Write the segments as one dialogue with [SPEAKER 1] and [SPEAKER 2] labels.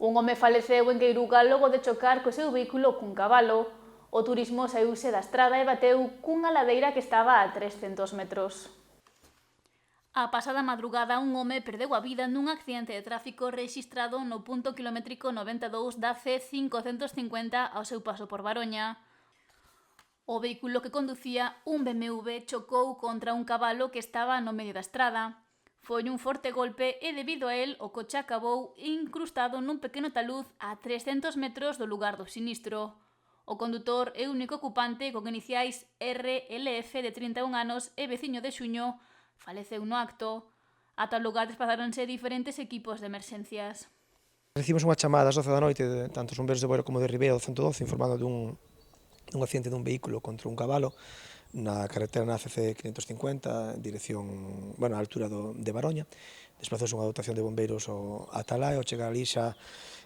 [SPEAKER 1] Un home faleceu en Queiruga logo de chocar co seu vehículo cun cabalo. O turismo saíuse da estrada e bateu cunha ladeira que estaba a 300 metros. A pasada madrugada, un home perdeu a vida nun accidente de tráfico rexistrado no punto kilométrico 92 da C550 ao seu paso por Baroña. O vehículo que conducía, un BMW, chocou contra un cabalo que estaba no medio da estrada. Foi un forte golpe e, debido a el, o coche acabou incrustado nun pequeno taluz a 300 metros do lugar do sinistro. O condutor e único ocupante, con iniciais RLF, de 31 anos e veciño de Xuño, faleceu no acto. Ata o lugar desplazáronse diferentes equipos de emerxencias.
[SPEAKER 2] Recibimos unha chamada ás 12 da noite, tanto os bombeiros de Boiro como de Ribeira, do 112, informando dun accidente dun vehículo contra un cabalo na carretera na CC 550, dirección, a altura de Baroña. Desplazouse unha dotación de bombeiros ata lá, e ao chegar ali xa,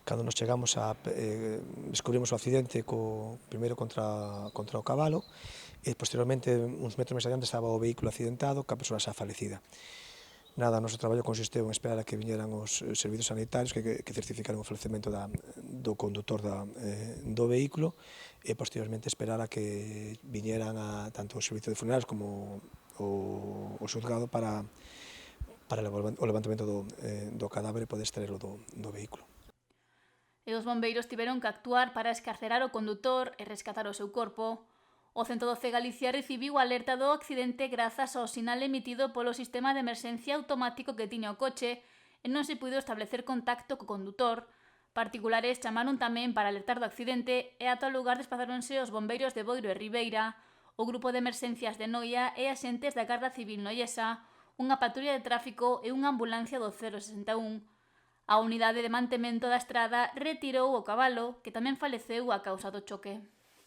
[SPEAKER 2] cando nos chegamos, descubrimos o accidente primeiro contra o cabalo, e posteriormente, uns metros máis adiante, estaba o vehículo accidentado, ca persoa xa falecida. Nada, o noso traballo consisteu en esperar a que viñeran os servizos sanitarios que certificaron o falecemento do condutor do vehículo, e posteriormente esperar a que viñeran tanto o servizo de funerales como o xulgado para o levantamento do cadáver e poder extraerlo do vehículo.
[SPEAKER 1] E os bombeiros tiveron que actuar para escarcerar o condutor e rescatar o seu corpo. O 112 Galicia recibiu alerta do accidente grazas ao sinal emitido polo sistema de emerxencia automático que tiña o coche e non se puido establecer contacto co condutor. Particulares chamaron tamén para alertar do accidente e ata o lugar desplazáronse os bombeiros de Boiro e Ribeira, o grupo de emerxencias de Noia e axentes da Garda Civil noiesa, unha patrulla de tráfico e unha ambulancia do 061. A unidade de mantemento da estrada retirou o cabalo, que tamén faleceu a causa do choque.